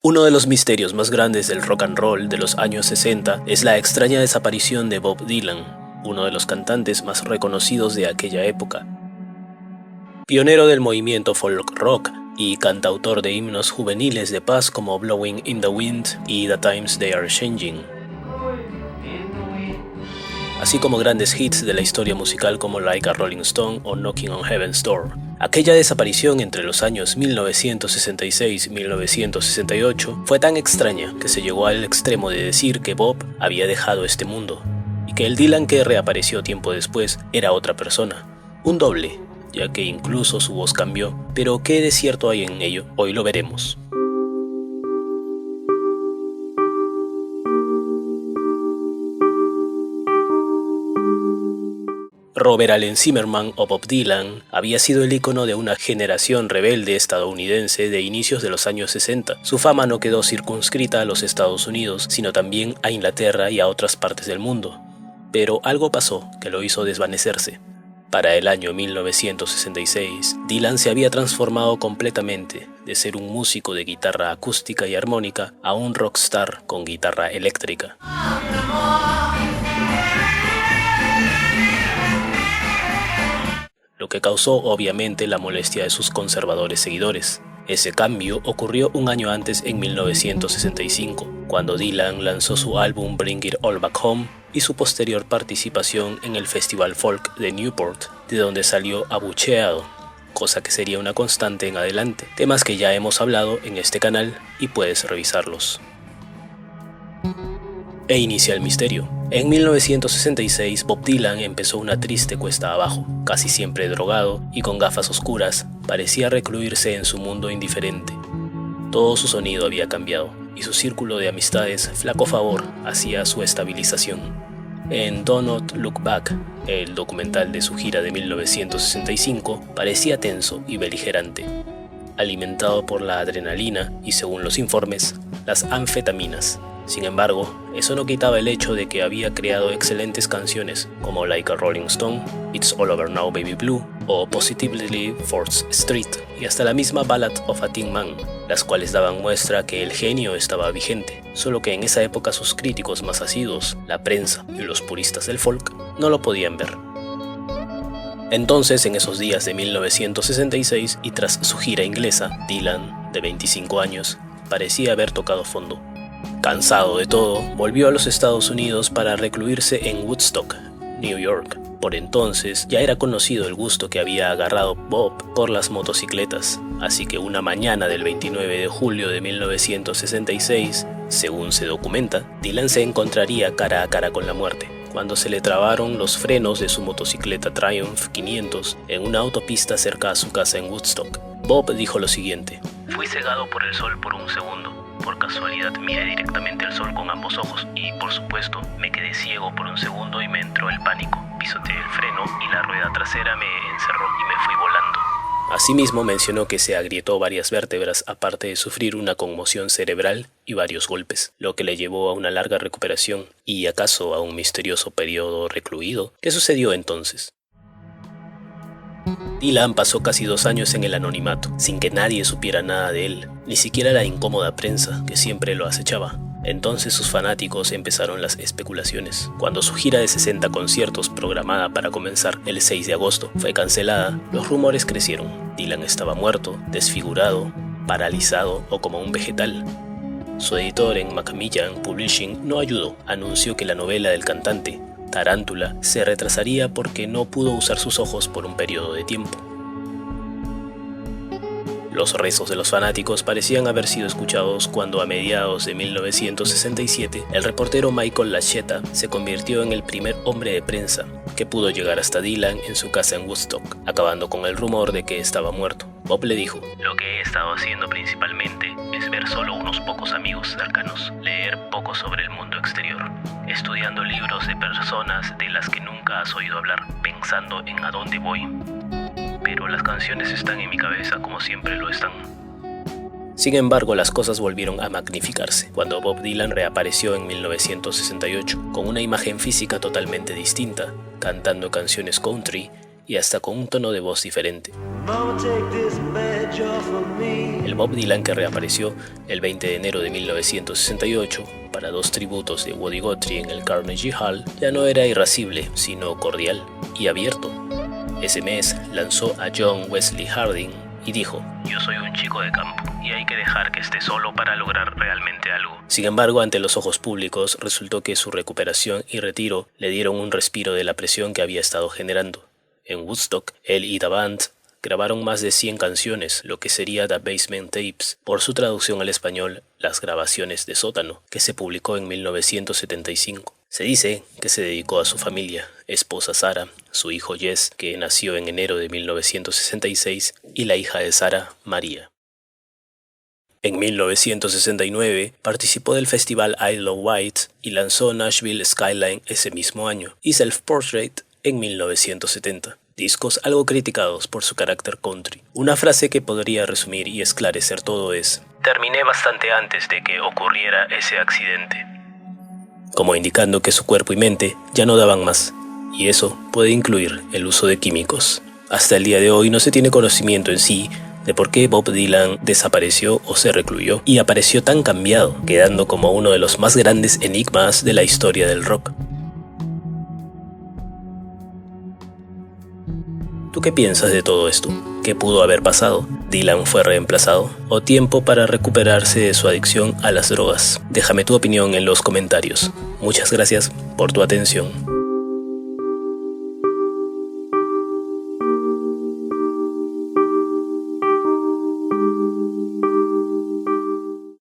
Uno de los misterios más grandes del rock and roll de los años 60 es la extraña desaparición de Bob Dylan, uno de los cantantes más reconocidos de aquella época. Pionero del movimiento folk rock y cantautor de himnos juveniles de paz como Blowing in the Wind y The Times They Are Changing, así como grandes hits de la historia musical como Like a Rolling Stone o Knocking on Heaven's Door. Aquella desaparición entre los años 1966 y 1968 fue tan extraña que se llegó al extremo de decir que Bob había dejado este mundo y que el Dylan que reapareció tiempo después era otra persona, un doble, ya que incluso su voz cambió. Pero ¿qué de cierto hay en ello? Hoy lo veremos. Robert Allen Zimmerman o Bob Dylan había sido el ícono de una generación rebelde estadounidense de inicios de los años 60. Su fama no quedó circunscrita a los Estados Unidos, sino también a Inglaterra y a otras partes del mundo. Pero algo pasó que lo hizo desvanecerse. Para el año 1966, Dylan se había transformado completamente de ser un músico de guitarra acústica y armónica a un rockstar con guitarra eléctrica. Lo que causó obviamente la molestia de sus conservadores seguidores. Ese cambio ocurrió un año antes, en 1965, cuando Dylan lanzó su álbum Bring It All Back Home y su posterior participación en el Festival Folk de Newport, de donde salió abucheado, cosa que sería una constante en adelante, temas que ya hemos hablado en este canal y puedes revisarlos. E inicia el misterio. En 1966, Bob Dylan empezó una triste cuesta abajo. Casi siempre drogado y con gafas oscuras, parecía recluirse en su mundo indiferente. Todo su sonido había cambiado y su círculo de amistades flaco favor hacía su estabilización. En Do Not Look Back, el documental de su gira de 1965, parecía tenso y beligerante, alimentado por la adrenalina y, según los informes, las anfetaminas. Sin embargo, eso no quitaba el hecho de que había creado excelentes canciones como Like a Rolling Stone, It's All Over Now Baby Blue o Positively 4th Street, y hasta la misma Ballad of a Tin Man, las cuales daban muestra que el genio estaba vigente, solo que en esa época sus críticos más asiduos, la prensa y los puristas del folk, no lo podían ver. Entonces, en esos días de 1966 y tras su gira inglesa, Dylan, de 25 años, parecía haber tocado fondo. Cansado de todo, volvió a los Estados Unidos para recluirse en Woodstock, New York. Por entonces ya era conocido el gusto que había agarrado Bob por las motocicletas, así que una mañana del 29 de julio de 1966, según se documenta, Dylan se encontraría cara a cara con la muerte, cuando se le trabaron los frenos de su motocicleta Triumph 500 en una autopista cerca a su casa en Woodstock. Bob dijo lo siguiente: "Fui cegado por el sol por un segundo. Por casualidad miré directamente al sol con ambos ojos y, por supuesto, me quedé ciego por un segundo y me entró el pánico. Pisoteé el freno y la rueda trasera me encerró y me fui volando". Asimismo mencionó que se agrietó varias vértebras, aparte de sufrir una conmoción cerebral y varios golpes, lo que le llevó a una larga recuperación y acaso a un misterioso periodo recluido. ¿Qué sucedió entonces? Dylan pasó casi 2 años en el anonimato, sin que nadie supiera nada de él, ni siquiera la incómoda prensa que siempre lo acechaba. Entonces sus fanáticos empezaron las especulaciones. Cuando su gira de 60 conciertos, programada para comenzar el 6 de agosto, fue cancelada, los rumores crecieron. Dylan estaba muerto, desfigurado, paralizado o como un vegetal. Su editor en Macmillan Publishing no ayudó. Anunció que la novela del cantante, Tarántula, se retrasaría porque no pudo usar sus ojos por un periodo de tiempo. Los rezos de los fanáticos parecían haber sido escuchados cuando, a mediados de 1967, el reportero Michael Lascetta se convirtió en el primer hombre de prensa que pudo llegar hasta Dylan en su casa en Woodstock, acabando con el rumor de que estaba muerto. Bob le dijo: "Lo que he estado haciendo principalmente es ver solo unos pocos amigos cercanos, leer poco sobre el mundo exterior, estudiando libros de personas de las que nunca has oído hablar, pensando en a dónde voy. Pero las canciones están en mi cabeza como siempre lo están". Sin embargo, las cosas volvieron a magnificarse cuando Bob Dylan reapareció en 1968 con una imagen física totalmente distinta, cantando canciones country y hasta con un tono de voz diferente. El Bob Dylan que reapareció el 20 de enero de 1968 para 2 tributos de Woody Guthrie en el Carnegie Hall ya no era irascible, sino cordial y abierto. Ese mes lanzó a John Wesley Harding y dijo: "Yo soy un chico de campo y hay que dejar que esté solo para lograr realmente algo". Sin embargo, ante los ojos públicos, resultó que su recuperación y retiro le dieron un respiro de la presión que había estado generando. En Woodstock, él y The Band grabaron más de 100 canciones, lo que sería The Basement Tapes, por su traducción al español, Las grabaciones de sótano, que se publicó en 1975. Se dice que se dedicó a su familia, esposa Sara, su hijo Jess, que nació en enero de 1966, y la hija de Sara, María. En 1969 participó del festival Isle of Wight y lanzó Nashville Skyline ese mismo año, y Self-Portrait en 1970. Discos algo criticados por su carácter country. Una frase que podría resumir y esclarecer todo es: "Terminé bastante antes de que ocurriera ese accidente", como indicando que su cuerpo y mente ya no daban más, y eso puede incluir el uso de químicos. Hasta el día de hoy no se tiene conocimiento en sí de por qué Bob Dylan desapareció o se recluyó y apareció tan cambiado, quedando como uno de los más grandes enigmas de la historia del rock. ¿Tú qué piensas de todo esto? ¿Qué pudo haber pasado? ¿Dylan fue reemplazado? ¿O tiempo para recuperarse de su adicción a las drogas? Déjame tu opinión en los comentarios. Muchas gracias por tu atención.